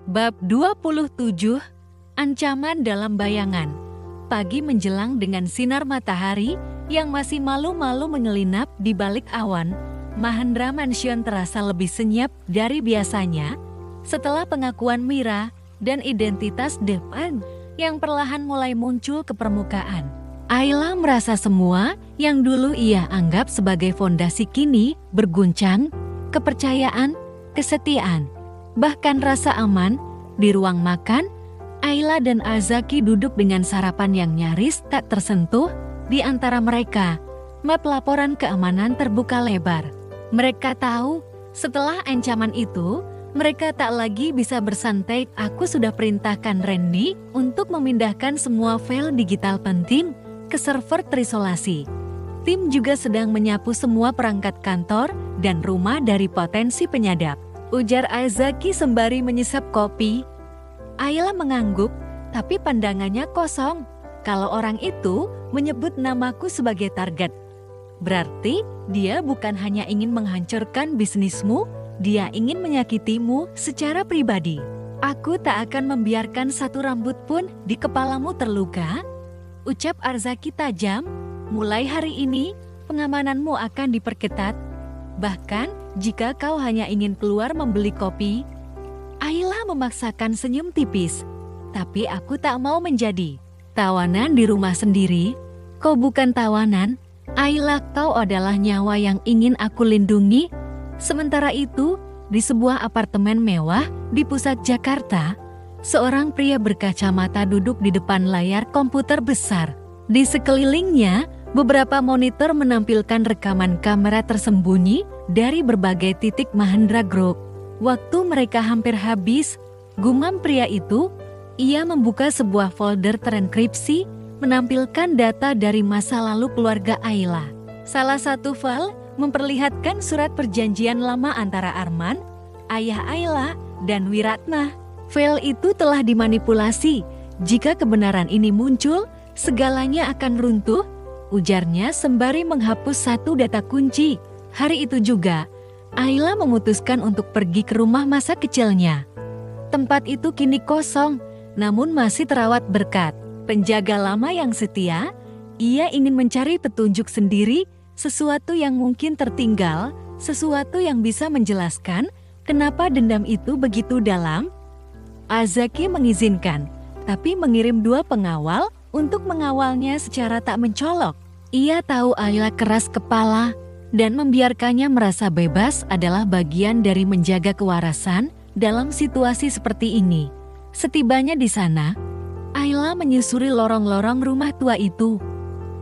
Bab 27, Ancaman dalam Bayangan. Pagi menjelang dengan sinar matahari yang masih malu-malu menyelinap di balik awan, Mahendra Mansion terasa lebih senyap dari biasanya setelah pengakuan Mira dan identitas Depan yang perlahan mulai muncul ke permukaan. Ayla merasa semua yang dulu ia anggap sebagai fondasi kini berguncang, kepercayaan, kesetiaan, bahkan rasa aman. Di ruang makan, Ayla dan Azaki duduk dengan sarapan yang nyaris tak tersentuh. Di antara mereka, map laporan keamanan terbuka lebar. Mereka tahu, setelah ancaman itu, mereka tak lagi bisa bersantai. Aku sudah perintahkan Randy untuk memindahkan semua file digital penting ke server terisolasi. Tim juga sedang menyapu semua perangkat kantor dan rumah dari potensi penyadap, ujar Azaki sembari menyesap kopi. Ayla mengangguk, tapi pandangannya kosong. Kalau orang itu menyebut namaku sebagai target, berarti dia bukan hanya ingin menghancurkan bisnismu, dia ingin menyakitimu secara pribadi. Aku tak akan membiarkan satu rambut pun di kepalamu terluka, ucap Azaki tajam. Mulai hari ini, pengamananmu akan diperketat. Bahkan, jika kau hanya ingin keluar membeli kopi. Ayla memaksakan senyum tipis. Tapi aku tak mau menjadi tawanan di rumah sendiri. Kau bukan tawanan, Ayla, kau adalah nyawa yang ingin aku lindungi. Sementara itu, di sebuah apartemen mewah di pusat Jakarta, seorang pria berkacamata duduk di depan layar komputer besar. Di sekelilingnya, beberapa monitor menampilkan rekaman kamera tersembunyi dari berbagai titik Mahendra Group. Waktu mereka hampir habis, gumam pria itu. Ia membuka sebuah folder terenkripsi, menampilkan data dari masa lalu keluarga Ayla. Salah satu file memperlihatkan surat perjanjian lama antara Arman, ayah Ayla, dan Wiratna. File itu telah dimanipulasi. Jika kebenaran ini muncul, segalanya akan runtuh, ujarnya sembari menghapus satu data kunci. Hari itu juga, Ayla memutuskan untuk pergi ke rumah masa kecilnya. Tempat itu kini kosong, namun masih terawat berkat penjaga lama yang setia. Ia ingin mencari petunjuk sendiri, sesuatu yang mungkin tertinggal, sesuatu yang bisa menjelaskan kenapa dendam itu begitu dalam. Azaki mengizinkan, tapi mengirim 2 pengawal untuk mengawalnya secara tak mencolok. Ia tahu Ayla keras kepala, dan membiarkannya merasa bebas adalah bagian dari menjaga kewarasan dalam situasi seperti ini. Setibanya di sana, Ayla menyusuri lorong-lorong rumah tua itu.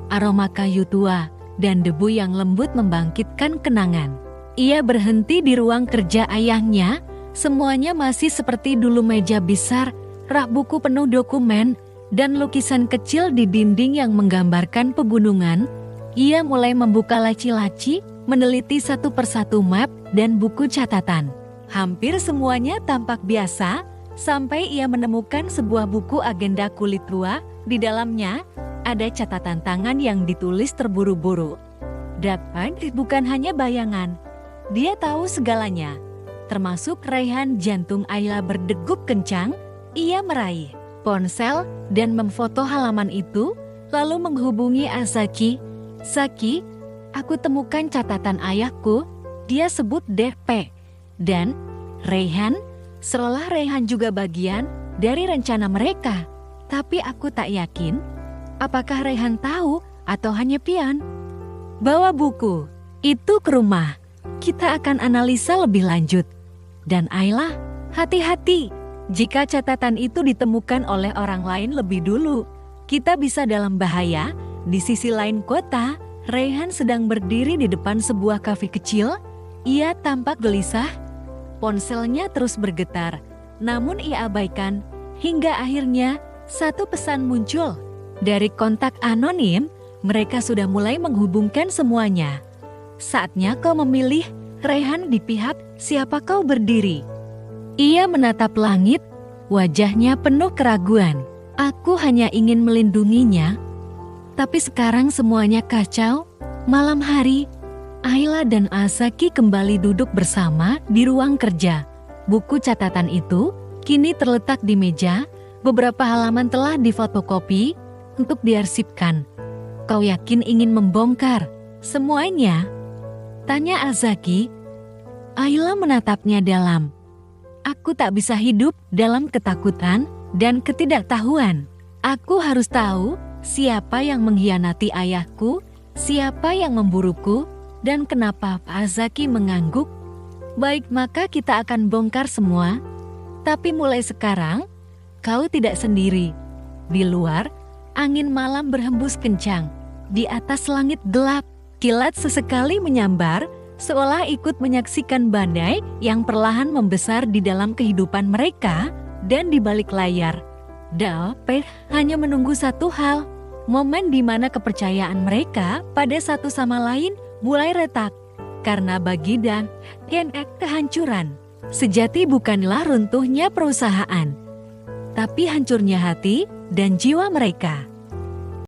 Aroma kayu tua dan debu yang lembut membangkitkan kenangan. Ia berhenti di ruang kerja ayahnya. Semuanya masih seperti dulu, meja besar, rak buku penuh dokumen, dan lukisan kecil di dinding yang menggambarkan pegunungan. Ia mulai membuka laci-laci, meneliti satu persatu map dan buku catatan. Hampir semuanya tampak biasa, sampai ia menemukan sebuah buku agenda kulit tua. Di dalamnya, ada catatan tangan yang ditulis terburu-buru. Dapat bukan hanya bayangan. Dia tahu segalanya, termasuk raihan jantung Ayla berdegup kencang. Ia meraih ponsel dan memfoto halaman itu, lalu menghubungi Azaki. Saki, aku temukan catatan ayahku, dia sebut DP. Dan Raihan, seolah Raihan juga bagian dari rencana mereka. Tapi aku tak yakin, apakah Raihan tahu atau hanya pian. Bawa buku itu ke rumah, kita akan analisa lebih lanjut. Dan Ayla, hati-hati, jika catatan itu ditemukan oleh orang lain lebih dulu, kita bisa dalam bahaya. Di sisi lain kota, Raihan sedang berdiri di depan sebuah kafe kecil. Ia tampak gelisah. Ponselnya terus bergetar, namun ia abaikan. Hingga akhirnya, satu pesan muncul. Dari kontak anonim, mereka sudah mulai menghubungkan semuanya. Saatnya kau memilih, Raihan, di pihak siapa kau berdiri. Ia menatap langit, wajahnya penuh keraguan. Aku hanya ingin melindunginya. Tapi sekarang semuanya kacau. Malam hari, Ayla dan Azaki kembali duduk bersama di ruang kerja. Buku catatan itu kini terletak di meja. Beberapa halaman telah difotokopi untuk diarsipkan. Kau yakin ingin membongkar semuanya? Tanya Azaki. Ayla menatapnya dalam. Aku tak bisa hidup dalam ketakutan dan ketidaktahuan. Aku harus tahu siapa yang mengkhianati ayahku, siapa yang memburuku, dan kenapa Pak Azaki mengangguk. Baik, maka kita akan bongkar semua. Tapi mulai sekarang, kau tidak sendiri. Di luar, angin malam berhembus kencang. Di atas langit gelap, kilat sesekali menyambar, seolah ikut menyaksikan badai yang perlahan membesar di dalam kehidupan mereka. Dan di balik layar, David hanya menunggu satu hal, momen di mana kepercayaan mereka pada satu sama lain mulai retak. Karena bagi Dan, kehancuran sejati bukanlah runtuhnya perusahaan, tapi hancurnya hati dan jiwa mereka.